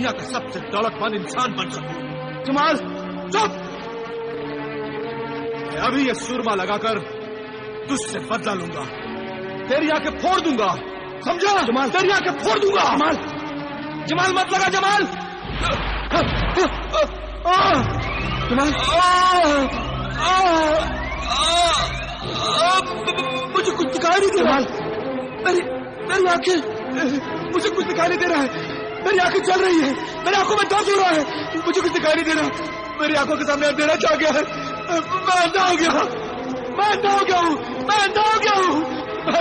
دنیا کا سب سے دولت مند انسان بن سکوں. جمال چپ. میں ابھی یہ سورما لگا کر تجھ سے بدلہ لوں گا. تیری آنکھیں پھوڑ دوں گا, سمجھا؟ جمال تیری آنکھیں پھوڑ دوں گا. جمال جمال مت لگا. جمال جمال مجھے کچھ دکھائی نہیں دے رہا. میری آنکھیں, مجھے کچھ دکھائی نہیں دے رہا ہے. میری آنکھیں چل رہی ہیں, میری آنکھوں میں درد ہو رہا ہے, مجھے کچھ دکھائی نہیں دے رہا. میری آنکھوں کے سامنے اندھیرا چھا گیا ہے. میں اندھا ہو گیا, میں اندھا ہو گیا ہوں, میں اندھا ہو گیا ہوں.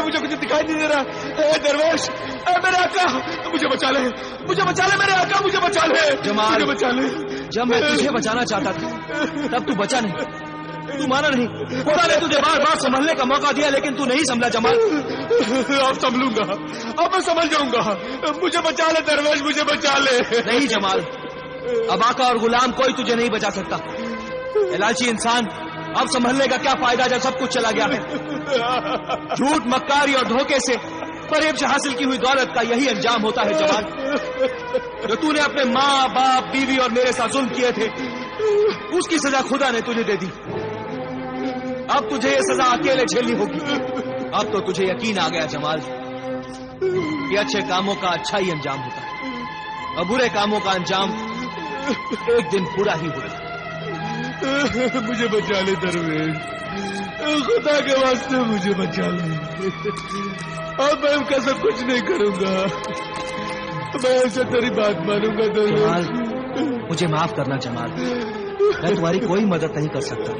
مجھے کچھ دکھائی نہیں دے رہا. اے درویش, اے میرے آقا, مجھے بچا لے, مجھے بچا لے میرے آقا, مجھے بچا لے. جمال مجھے بچا لے. جب میں تجھے بچانا چاہتا تھا تب تو بچا نہیں, تو مانا نہیں. خدا نے تجھے بار بار سنبھلنے کا موقع دیا لیکن تو نہیں سنبھلا. جمال اب سنبھلوں گا, اب میں سنبھل جاؤں گا. مجھے بچا لے درویش, مجھے بچا لے. نہیں جمال, اب آقا اور غلام کوئی تجھے نہیں بچا سکتا. لالچی انسان, اب سنبھلنے کا کیا فائدہ جب سب کچھ چلا گیا ہے. جھوٹ, مکاری اور دھوکے سے فریب سے حاصل کی ہوئی دولت کا یہی انجام ہوتا ہے. جمال, جو تو نے اپنے ماں, باپ, بیوی اور میرے ساتھ ظلم کیے تھے اس کی سزا خدا نے تجھے دے دی. اب تجھے یہ سزا اکیلے جھیلنی ہوگی. اب تو تجھے یقین آ گیا جمال کہ اچھے کاموں کا اچھا ہی انجام ہوتا ہے اور برے کاموں کا انجام ایک دن برا ہی ہوتا ہے. مجھے بچا لے درویش, خدا کے واسطے مجھے بچا لے. اب میں کا سب کچھ نہیں کروں گا, میں ایسے تیری بات مانوں گا. جمال مجھے معاف کرنا جمال, میں تمہاری کوئی مدد نہیں کر سکتا.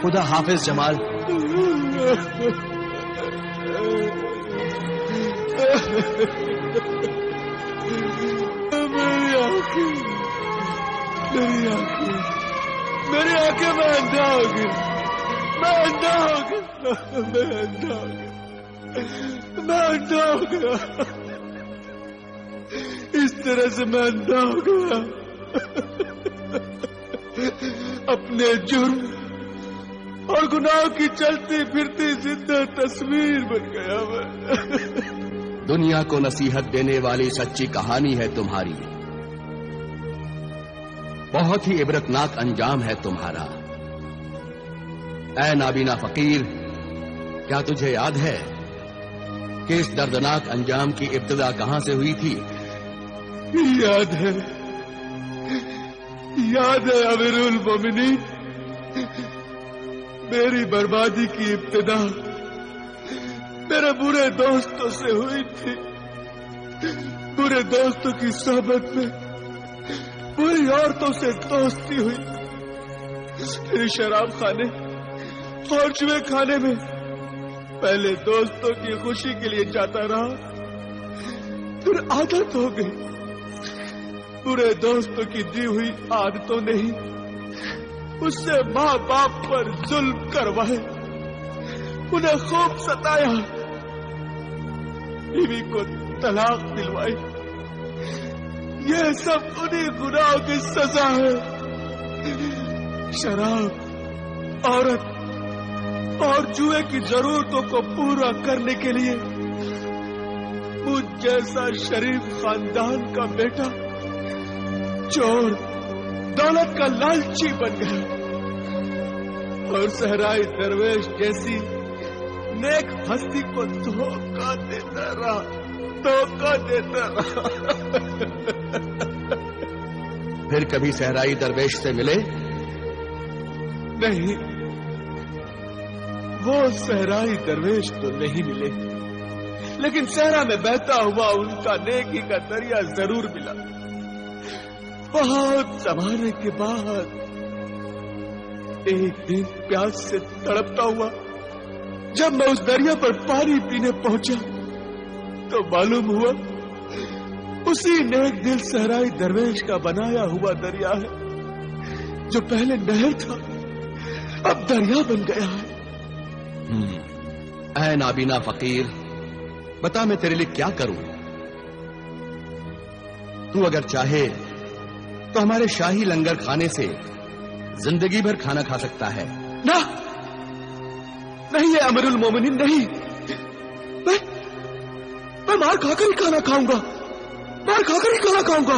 خدا حافظ. جمال میری آنکھیں, میری آنکھیں, میری آنکھیں, میں اندھا ہو گیا, میں اندھا ہو گیا, میں اندھا ہو گیا, میں اندھا ہو گیا. اس طرح سے میں اندھا ہو گیا. اپنے جرم اور گناہ کی چلتی پھرتی زندہ تصویر بن گیا میں. دنیا کو نصیحت دینے والی سچی کہانی ہے تمہاری, بہت ہی عبرتناک انجام ہے تمہارا. اے نابینا فقیر, کیا تجھے یاد ہے کہ اس دردناک انجام کی ابتدا کہاں سے ہوئی تھی؟ یاد ہے, یاد ہے امیر المومنین. میری بربادی کی ابتدا میرے برے دوستوں سے ہوئی تھی. برے دوستوں کی صحبت میں بری عورتوں سے دوستی ہوئی. پھر شراب خانے اور جوئے کھانے میں پہلے دوستوں کی خوشی کے لیے جاتا رہا, پھر عادت ہو گئی. برے دوستوں کی دی ہوئی عادتوں نے ہی اس سے ماں باپ پر ظلم کروائے, انہیں خوب ستایا, بیوی کو طلاق دلوائی. یہ سب انہیں گناہوں کی سزا ہے. شراب, عورت اور جوئے کی ضرورتوں کو پورا کرنے کے لیے مجھ جیسا شریف خاندان کا بیٹا چور, دولت کا لالچی بن گیا, اور صحرائی درویش جیسی نیک ہستی کو دھوکہ دیتا رہا, دھوکہ دیتا رہا. پھر کبھی صحرائی درویش سے ملے؟ نہیں, وہ صحرائی درویش تو نہیں ملے, لیکن صحرا میں بہتا ہوا ان کا نیکی کا دریا ضرور ملا. بہت زمانے کے بعد ایک دن پیاس سے تڑپتا ہوا جب میں اس دریا پر پانی پینے پہنچا تو معلوم ہوا اسی نیک دل صحرائی درویش کا بنایا ہوا دریا ہے, جو پہلے نہر تھا اب دریا بن گیا ہے. اے نابینا فقیر, بتا میں تیرے لیے کیا کروں؟ تو اگر چاہے تو ہمارے شاہی لنگر کھانے سے زندگی بھر کھانا کھا سکتا ہے. نہ, نہیں ہے امیر المومنین, نہیں. میں مار کھا کر ہی کھانا کھاؤں گا, مار کھا کر ہی کھانا کھاؤں گا.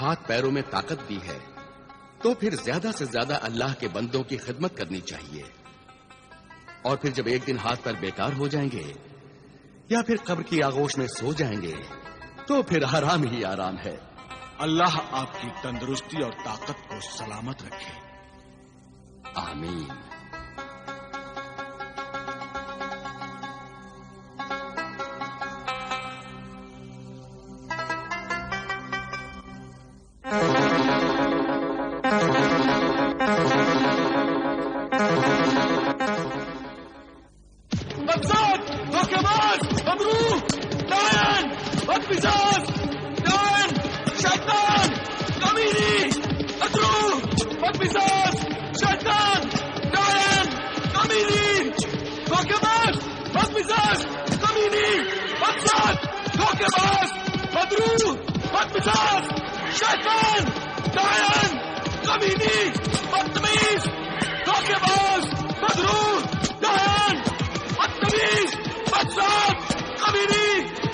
ہاتھ پیروں میں طاقت دی ہے تو پھر زیادہ سے زیادہ اللہ کے بندوں کی خدمت کرنی چاہیے، اور پھر جب ایک دن ہاتھ پیر بیکار ہو جائیں گے یا پھر قبر کی آغوش میں سو جائیں گے تو پھر آرام ہی آرام ہے۔ اللہ آپ کی تندرستی اور طاقت کو سلامت رکھے۔ آمین۔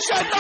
شیطان